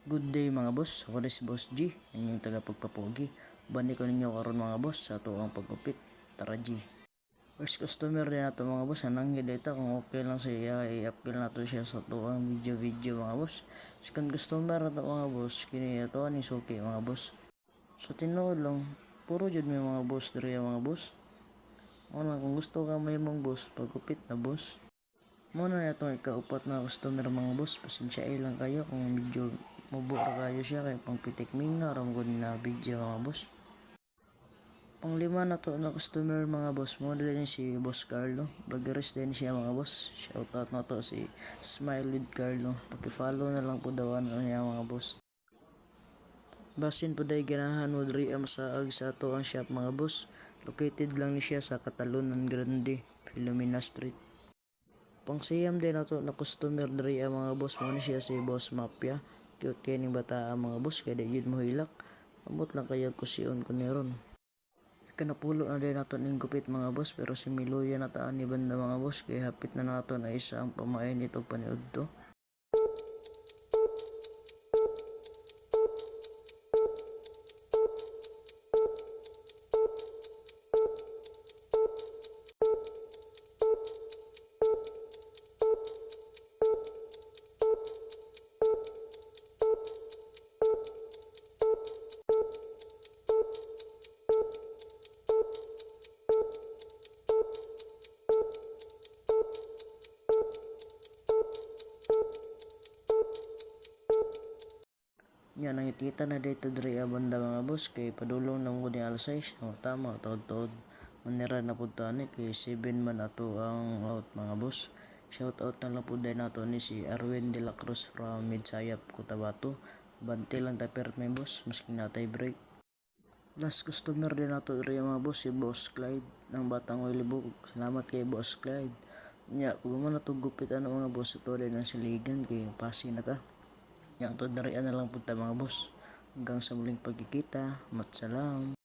Good day mga boss, ako rin si Boss G, inyong tagapagpapogi. Bani ko ninyo karon mga boss sa tuwang pagkupit. Tara G. First customer din nato mga boss, anang data kung okay lang sa iya, i-upload nato siya sa tuwang video mga boss. Second customer nato mga boss, kini ato ni suki mga boss. So tinuod lang, puro jud may mga boss diri mga boss. Ano kung gusto ka may mong boss, pagkupit na boss. Muna na itong ikaupat na customer mga boss, pasensya lang kayo kung medyo mabura kayo siya kay pangpitik minga ramgon na video mga boss. Panglima na to na customer mga boss, mo din si Boss Carlo, vloggeries din siya mga boss. Shoutout na to si Smile with Carlo, paki-follow na lang po dawan niya mga boss. Basin po day ganahan mo diri masaag sa ato ang shop mga boss. Located lang ni siya sa Catalonan Grande, Filomena Street. Pangsiyam din nato na customer diri mga boss, mo ni siya si Boss Mafia. Cute kay ning bata mga boss, kaya di mo hilak. Amot lang kaya kusion ko ni ron. Kanapulo na din nato ning gupit mga boss, pero si Miluya na taan ni banda mga boss, kaya hapit na nato na isa ang pamain itong paniud to. Yan ang itita na dito diri banda mga boss, kay padulong na mo ni alas 6, tama taod-taod. Manira na pud ani kay 7 man ato ang out mga boss. Shout out na lang pud day nato ni si Arwin de la Cruz from Midsayap, Cotabato. Bante lang ta perme boss, maski natay break. Last customer din nato diri mga boss, si Boss Clyde ng Batang Wilibog. Salamat kay Boss Clyde. Nya, kung man natong gupit ano mga boss, ito rin ang siligan kay pasi na ta. Yang to darian na lang punta mga boss. Hanggang sa muling pagkikita, matsalam.